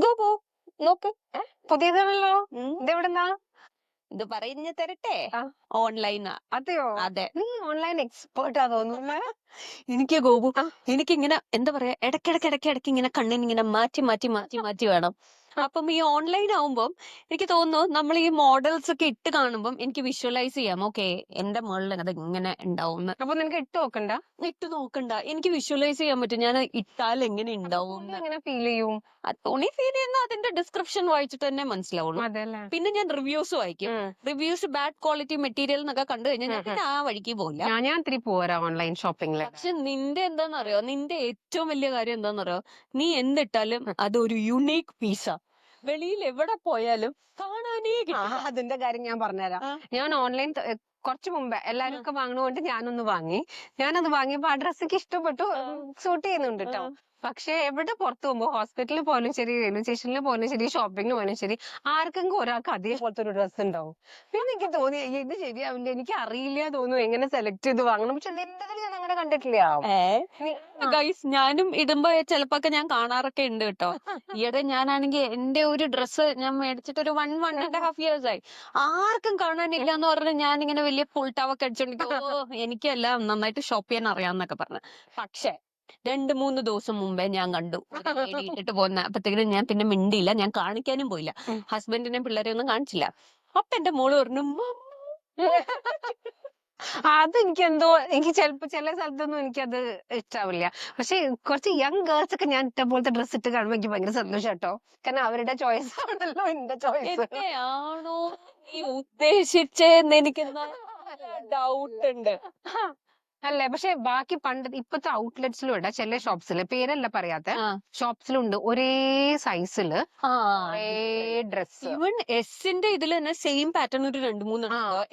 ഗോപു നോക്ക്. പുതിയതാണല്ലോ. ഉം. ഇതെവിടുന്നാ? ഇത് പറഞ്ഞു തരട്ടെ. ആ, ഓൺലൈനാ. അതെയോ? അതെ. നീ ഓൺലൈൻ എക്സ്പേർട്ടാ തോന്നുന്നു. എനിക്ക് ഗോപു ആ. എനിക്കിങ്ങനെ എന്താ പറയാ ഇടയ്ക്കിടയ്ക്ക് ഇങ്ങനെ കണ്ണിനിങ്ങനെ മാറ്റി മാറ്റി മാറ്റി മാറ്റി വേണം. അപ്പം ഈ ഓൺലൈൻ ആവുമ്പം എനിക്ക് തോന്നുന്നു നമ്മൾ ഈ മോഡൽസ് ഒക്കെ ഇട്ട് കാണുമ്പം എനിക്ക് വിഷ്വലൈസ് ചെയ്യാം. ഓക്കെ, എന്റെ മുകളിൽ അത് ഇങ്ങനെ ഉണ്ടാവും. അപ്പൊ നിനക്ക് ഇട്ട് നോക്കണ്ട? ഇട്ട് നോക്കണ്ട, എനിക്ക് വിഷ്വലൈസ് ചെയ്യാൻ പറ്റും ഞാൻ ഇട്ടാൽ എങ്ങനെ ഉണ്ടാവും. എങ്ങനെ ഫീൽ ചെയ്യും? തുണി ഫീൽ ചെയ്യുന്ന അതിന്റെ ഡിസ്ക്രിപ്ഷൻ വായിച്ചിട്ട് തന്നെ മനസ്സിലാവുള്ളൂ. അതെല്ലേ. പിന്നെ ഞാൻ റിവ്യൂസ് വായിക്കും. റിവ്യൂസ് ബാഡ് ക്വാളിറ്റി മെറ്റീരിയൽ എന്നൊക്കെ കണ്ടു കഴിഞ്ഞാൽ ഞാൻ പിന്നെ ആ വഴിക്ക് പോയില്ല. ഞാൻ ഇത്തിരി പോരാ ഓൺലൈൻ ഷോപ്പിംഗില്. പക്ഷെ നിന്റെ എന്താന്നറിയോ, നിന്റെ ഏറ്റവും വലിയ കാര്യം എന്താന്നറിയോ, നീ എന്തിട്ടാലും അതൊരു യുണീക്ക് പീസാ. വെളിയിൽ എവിടെ പോയാലും കാണാനേ കിട്ടില്ല. അതിന്റെ കാര്യം ഞാൻ പറഞ്ഞുതരാം. ഞാൻ ഓൺലൈൻ കുറച്ചു മുമ്പേ എല്ലാരും ഒക്കെ വാങ്ങുന്നതുകൊണ്ട് ഞാനൊന്ന് വാങ്ങി. ഞാനത് വാങ്ങിയപ്പോ ആ ഡ്രസ്സ് എനിക്ക് ഇഷ്ടപ്പെട്ടു, സൂട്ട് ചെയ്യുന്നുണ്ട് കേട്ടോ. പക്ഷെ എവിടെ പുറത്തു പോകുമ്പോ ഹോസ്പിറ്റലിൽ പോലും ശരി, റെയിൽവേ സ്റ്റേഷനിൽ പോലും ശരി, ഷോപ്പിങ്ങിന് പോലും ശരി, ആർക്കെങ്കിലും ഒരാൾക്ക് അതേപോലത്തെ ഒരു ഡ്രസ്സ് ഉണ്ടാവും. പിന്നെ എനിക്ക് തോന്നി ഇത് ശരിയാവില്ല, എനിക്ക് അറിയില്ല തോന്നുന്നു എങ്ങനെ സെലക്ട് ചെയ്ത് വാങ്ങണം. പക്ഷെ എന്റെ ഞാൻ അങ്ങനെ കണ്ടിട്ടില്ല. ഗൈസ്, ഞാനും ഇടുമ്പോ ചിലപ്പോ ഞാൻ കാണാറൊക്കെ ഉണ്ട് കേട്ടോ. ഈയിടെ ഞാനാണെങ്കിൽ എന്റെ ഒരു ഡ്രസ്സ് ഞാൻ മേടിച്ചിട്ട് ഒരു 1.5 years ആയി. ആർക്കും കാണാനില്ല എന്ന് പറഞ്ഞ് ഞാനിങ്ങനെ വലിയ ഫുൾ ടവൊക്കെ അടിച്ചോണ്ടിരിക്കും. എനിക്കെല്ലാം നന്നായിട്ട് ഷോപ്പ് ചെയ്യാൻ അറിയാന്നൊക്കെ പറഞ്ഞു. പക്ഷെ 2-3 ദിവസം മുമ്പേ ഞാൻ കണ്ടു ഇട്ടിട്ട് പോകുന്ന. അപ്പത്തേക്കും ഞാൻ പിന്നെ മിണ്ടിയില്ല, ഞാൻ കാണിക്കാനും പോയില്ല. ഹസ്ബൻഡിനെ പിള്ളേരെ ഒന്നും കാണിച്ചില്ല. അപ്പൊ എന്റെ മോള് പറഞ്ഞു, അതെനിക്ക് എന്തോ, എനിക്ക് ചിലപ്പോ ചില സ്ഥലത്തൊന്നും എനിക്കത് ഇഷ്ടാവില്ല. പക്ഷെ കുറച്ച് യങ് ഗേൾസ് ഒക്കെ ഞാൻ ഇട്ട പോലത്തെ ഡ്രസ് ഇട്ട് കാണുമ്പോ എനിക്ക് ഭയങ്കര സന്തോഷം കേട്ടോ. കാരണം അവരുടെ ചോയ്സ് ആണല്ലോ എന്റെ ചോയ്സ്. എന്നെയാണോ നീ ഉദ്ദേശിച്ചെന്ന് എനിക്ക് ഡൗട്ട് ഉണ്ട്. അല്ലേ? പക്ഷെ ബാക്കി ഇപ്പത്തെ ഔട്ട്ലെറ്റ്സിലും ഉണ്ട്, ചില ഷോപ്സില്, പേരല്ല പറയാത്ത ഷോപ്സിലുണ്ട് ഒരേ സൈസില് ഒരേ ഡ്രസ്. ഈവൻ എസിന്റെ ഇതിൽ തന്നെ സെയിം പാറ്റേൺ ഒരു 2-3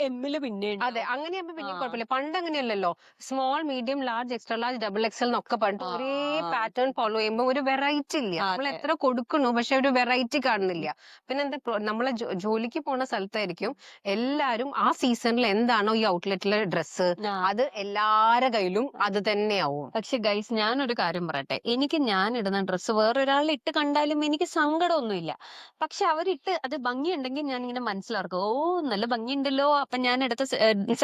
എമ്മില് പിന്നെ. അതെ, അങ്ങനെയാകുമ്പോ പിന്നെ കുഴപ്പമില്ല. പണ്ട് അങ്ങനെയല്ലല്ലോ, small, medium, large, extra large, XXL എന്നൊക്കെ പറഞ്ഞിട്ട് ഒരേ പാറ്റേൺ ഫോളോ ചെയ്യുമ്പോ ഒരു വെറൈറ്റി ഇല്ല. നമ്മൾ എത്ര കൊടുക്കണു പക്ഷെ ഒരു വെറൈറ്റി കാണുന്നില്ല. പിന്നെ എന്താ, നമ്മളെ ജോലിക്ക് പോണ സ്ഥലത്തായിരിക്കും എല്ലാരും ആ സീസണിൽ എന്താണോ ഈ ഔട്ട്ലെറ്റിലെ ഡ്രസ്സ്, അത് എല്ലാരെ കയ്യിലും അത് തന്നെയാവും. പക്ഷെ ഗൈസ്, ഞാനൊരു കാര്യം പറയട്ടെ, എനിക്ക് ഞാൻ ഇടുന്ന ഡ്രസ്സ് വേറൊരാൾ ഇട്ട് കണ്ടാലും എനിക്ക് സങ്കടമൊന്നുമില്ല. പക്ഷെ അവരിട്ട് അത് ഭംഗിയുണ്ടെങ്കിൽ ഞാൻ ഇങ്ങനെ മനസ്സിലാക്കും, ഓ നല്ല ഭംഗിയുണ്ടല്ലോ, അപ്പൊ ഞാൻ എടുത്ത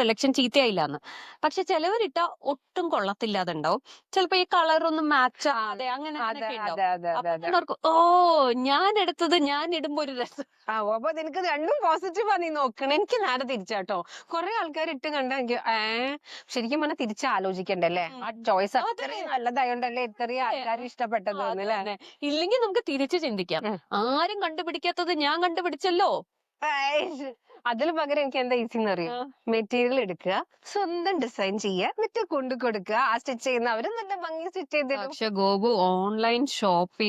സെലക്ഷൻ ചീത്തയായില്ലാന്ന്. പക്ഷെ ചിലവരിട്ട ഒട്ടും കൊള്ളത്തില്ലാതുണ്ടാവും. ചിലപ്പോ ഈ കളറൊന്നും മാച്ച് ആതെ അങ്ങനെ ഓ ഞാൻ എടുത്തത് ഞാൻ ഇടുമ്പോ ഒരു രസം. അപ്പൊ നിനക്ക് രണ്ടും പോസിറ്റീവാ നീ നോക്കണം. എനിക്ക് നേരെ തിരിച്ചാട്ടോ. കുറെ ആൾക്കാർ ഇട്ട് കണ്ട എനിക്ക് ശരിക്കും പറഞ്ഞാൽ തിരിച്ച് ആലോചിക്കണ്ടേ അല്ലേ? ആ ചോയ്സ് അത്രയും നല്ലതായോണ്ടല്ലേ ഇത്രയും ആൾക്കാർ ഇഷ്ടപ്പെട്ടത് അല്ലേ? ഇല്ലെങ്കിൽ നമുക്ക് തിരിച്ചു ചിന്തിക്കാം, ആരും കണ്ടുപിടിക്കാത്തത് ഞാൻ കണ്ടുപിടിച്ചല്ലോ. അതിന് പകരം എനിക്ക് എന്താ ഈസി എന്ന് അറിയോ? മെറ്റീരിയൽ എടുക്കുക, സ്വന്തം ഡിസൈൻ ചെയ്യുക, എന്നിട്ട് കൊണ്ടു കൊടുക്കുക. ആ സ്റ്റിച്ച് ചെയ്യുന്ന അവര് നല്ല ഭംഗി സ്റ്റിച്ച് ചെയ്ത്. പക്ഷെ ഗോപു, ഓൺലൈൻ ഷോപ്പ്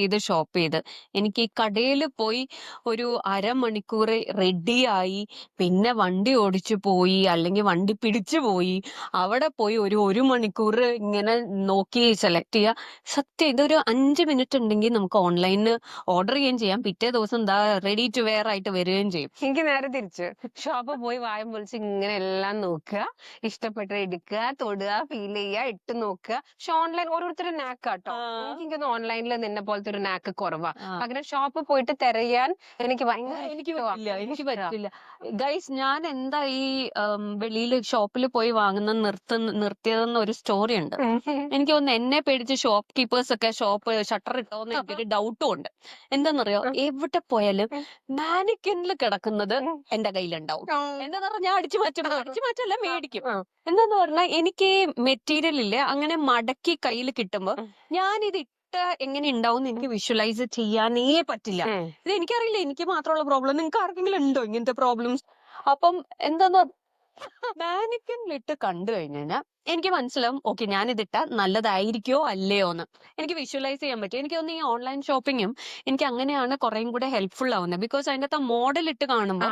ചെയ്ത് എനിക്ക് ഈ കടയിൽ പോയി ഒരു അരമണിക്കൂർ റെഡിയായി, പിന്നെ വണ്ടി ഓടിച്ചു പോയി അല്ലെങ്കിൽ വണ്ടി പിടിച്ചു പോയി, അവിടെ പോയി ഒരു മണിക്കൂർ ഇങ്ങനെ നോക്കി സെലക്ട് ചെയ്യുക. സത്യം, ഇതൊരു 5 മിനിറ്റ് ഉണ്ടെങ്കിൽ നമുക്ക് ഓൺലൈനിൽ ഓർഡർ ചെയ്യുകയും ചെയ്യാം, പിറ്റേ ദിവസം എന്താ റെഡി ടു വെയർ ആയിട്ട് വരികയും ചെയ്യും. എനിക്ക് നേരെ തിരിച്ച് ഷോപ്പ് പോയി വായം പൊളിച്ച് ഇങ്ങനെ എല്ലാം നോക്കുക, ഇഷ്ടപ്പെട്ട എടുക്കുക, തൊടുക, ഫീൽ ചെയ്യുക, ഇട്ട് നോക്കുക. പക്ഷെ ഓൺലൈൻ ഓരോരുത്തരുടെ നാക്ക് കേട്ടോ. എനിക്കൊന്ന് ഓൺലൈനിൽ നിന്നെ പോലത്തെ ഒരു നാക്ക് കുറവാ. പകരം ഷോപ്പ് പോയിട്ട് തിരയാൻ എനിക്ക് എനിക്ക് പറ്റില്ല ഗൈസ്. ഞാൻ എന്താ ഈ വെളിയിൽ ഷോപ്പിൽ പോയി നിർത്തിയതെന്ന ഒരു സ്റ്റോറി ഉണ്ട്. എനിക്ക് തോന്നുന്നു എന്നെ പേടിച്ച് ഷോപ്പ് കീപ്പേഴ്സ് ഒക്കെ ഷോപ്പ് ഷട്ടർ ഇട്ടോന്ന് എനിക്കൊരു ഡൗട്ടും ഉണ്ട്. എന്താന്നറിയോ, എവിടെ പോയാലും മാനിക്കനിൽ കിടക്കുന്നത് എന്റെ കയ്യിലുണ്ടാവും. എന്താന്ന് പറഞ്ഞാൽ ഞാൻ അടിച്ചു മാറ്റല്ല, മേടിക്കും. എന്താന്ന് പറഞ്ഞാൽ എനിക്ക് മെറ്റീരിയൽ ഇല്ലേ അങ്ങനെ മടക്കി കയ്യിൽ കിട്ടുമ്പോ ഞാൻ ഇത് എങ്ങനെ ഉണ്ടാവും എനിക്ക് വിഷ്വലൈസ് ചെയ്യാനേ പറ്റില്ല. ഇത് എനിക്കറിയില്ല, എനിക്ക് മാത്രമുള്ള പ്രോബ്ലം, നിങ്ങൾക്ക് ആർക്കെങ്കിലും ഉണ്ടോ ഇങ്ങനത്തെ പ്രോബ്ലംസ്? അപ്പം എന്താന്ന് മാനിക്കനിലിട്ട് കണ്ടു കഴിഞ്ഞാൽ എനിക്ക് മനസ്സിലാവും, ഓക്കെ ഞാൻ ഇതിട്ട നല്ലതായിരിക്കോ അല്ലയോ എന്ന് എനിക്ക് വിഷ്വലൈസ് ചെയ്യാൻ പറ്റും. എനിക്ക് തോന്നുന്നു ഈ ഓൺലൈൻ ഷോപ്പിങ്ങും എനിക്ക് അങ്ങനെയാണ് കുറേയും കൂടെ ഹെൽപ്ഫുൾ ആവുന്നത്. ബിക്കോസ് അതിനകത്ത് മോഡൽ ഇട്ട് കാണുമ്പോൾ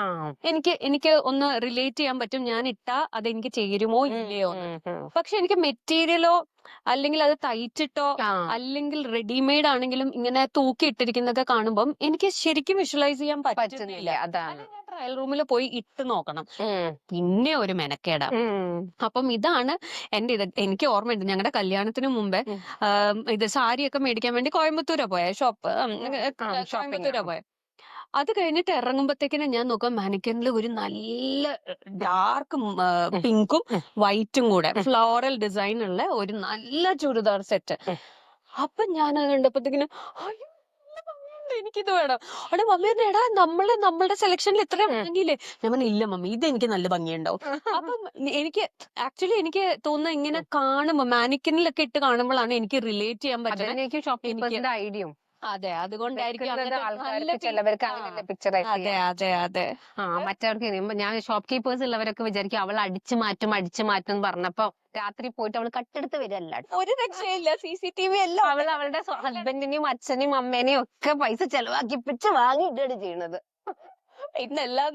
എനിക്ക് ഒന്ന് റിലേറ്റ് ചെയ്യാൻ പറ്റും, ഞാൻ ഇട്ടാ അതെനിക്ക് ചേരുമോ ഇല്ലയോ എന്ന്. പക്ഷെ എനിക്ക് മെറ്റീരിയലോ അല്ലെങ്കിൽ അത് തയ്ച്ചിട്ടോ അല്ലെങ്കിൽ റെഡിമെയ്ഡ് ആണെങ്കിലും ഇങ്ങനെ തൂക്കി ഇട്ടിരിക്കുന്നതൊക്കെ കാണുമ്പോൾ എനിക്ക് ശരിക്കും വിഷ്വലൈസ് ചെയ്യാൻ പറ്റുന്നില്ല. ട്രയൽ റൂമിൽ പോയി ഇട്ട് നോക്കണം, പിന്നെ ഒരു മെനക്കേടാ. അപ്പം ഇതാണ് എനിക്ക് ഓർമ്മയുണ്ട് ഞങ്ങളുടെ കല്യാണത്തിന് മുമ്പേ ഉം. ഇത് സാരിയൊക്കെ മേടിക്കാൻ വേണ്ടി കോയമ്പത്തൂരാ പോയ ഷോപ്പ് ഷോപ്പിംഗ് കോയമ്പത്തൂരാ പോയ. അത് കഴിഞ്ഞിട്ട് ഇറങ്ങുമ്പോഴത്തേക്കിനും ഞാൻ നോക്കാം മാനിക്കനിൽ ഒരു നല്ല ഡാർക്ക് പിങ്കും വൈറ്റും കൂടെ ഫ്ലോറൽ ഡിസൈൻ ഉള്ള ഒരു നല്ല ചുരിദാർ സെറ്റ്. അപ്പൊ ഞാൻ അത് കണ്ടപ്പോഴത്തേക്കിനും അയ്യോ നല്ല ഭംഗിയുണ്ട്, എനിക്കിത് വേണം. അവിടെ മമ്മി പറഞ്ഞു എടാ നമ്മളുടെ സെലക്ഷനിൽ ഇത്രയും ഭംഗിയില്ലേ? ഞാൻ പറഞ്ഞു ഇല്ല മമ്മി, ഇത് എനിക്ക് നല്ല ഭംഗിയുണ്ടാവും. അപ്പം എനിക്ക് ആക്ച്വലി എനിക്ക് തോന്നുന്നത് ഇങ്ങനെ കാണുമ്പോ മാനിക്കനിലൊക്കെ ഇട്ട് കാണുമ്പോഴാണ് എനിക്ക് റിലേറ്റ് ചെയ്യാൻ പറ്റുന്നത്. അതായിരിക്കും ഷോപ്പിംഗ് ഐഡിയ. അതെ, അതുകൊണ്ടായിരിക്കും അങ്ങനത്തെ നല്ല ആൾക്കാർക്ക് ചിലവർക്ക് അങ്ങനെ പിക്ചർ അതെ അതെ അതെ മറ്റവർക്ക് ഞാൻ ഷോപ്പ് കീപ്പേഴ്സ് ഉള്ളവരൊക്കെ വിചാരിക്കും അവൾ അടിച്ചു മാറ്റും എന്ന് പറഞ്ഞപ്പോ രാത്രി പോയിട്ട് അവൾ കട്ടെടുത്ത് വരില്ല. ഒരു രക്ഷയില്ല, CCTV എല്ലാം അവൾ അവളുടെ ഹസ്ബൻഡിനെയും അച്ഛനെയും അമ്മേനെയും ഒക്കെ പൈസ ചെലവാക്കിപ്പിച്ച് വാങ്ങിയിട്ടാണ് ചെയ്യണത്. ഇന്നെല്ലാം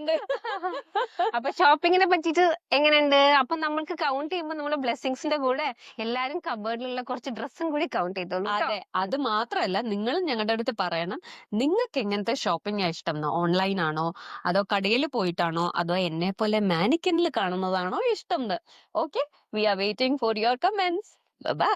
അപ്പൊ ഷോപ്പിങ്ങിനെ പറ്റിട്ട് എങ്ങനെയുണ്ട്? അപ്പൊ നമ്മൾക്ക് കൗണ്ട് ചെയ്യുമ്പോ നമ്മുടെ ബ്ലെസ്സിങ്സിന്റെ കൂടെ എല്ലാരും കബേർഡിലുള്ള കുറച്ച് ഡ്രസ്സും കൂടി കൗണ്ട് ചെയ്തോളൂ ട്ടോ. അതെ, അത് മാത്രല്ല നിങ്ങളും ഞങ്ങളുടെ അടുത്ത് പറയണം നിങ്ങൾക്ക് എങ്ങനത്തെ ഷോപ്പിംഗ് ഇഷ്ടം. ഓൺലൈൻ ആണോ അതോ കടയിൽ പോയിട്ടാണോ അതോ എന്നെ പോലെ മാനിക്കനിൽ കാണുന്നതാണോ ഇഷ്ടം? Okay, we are waiting for your comments. By.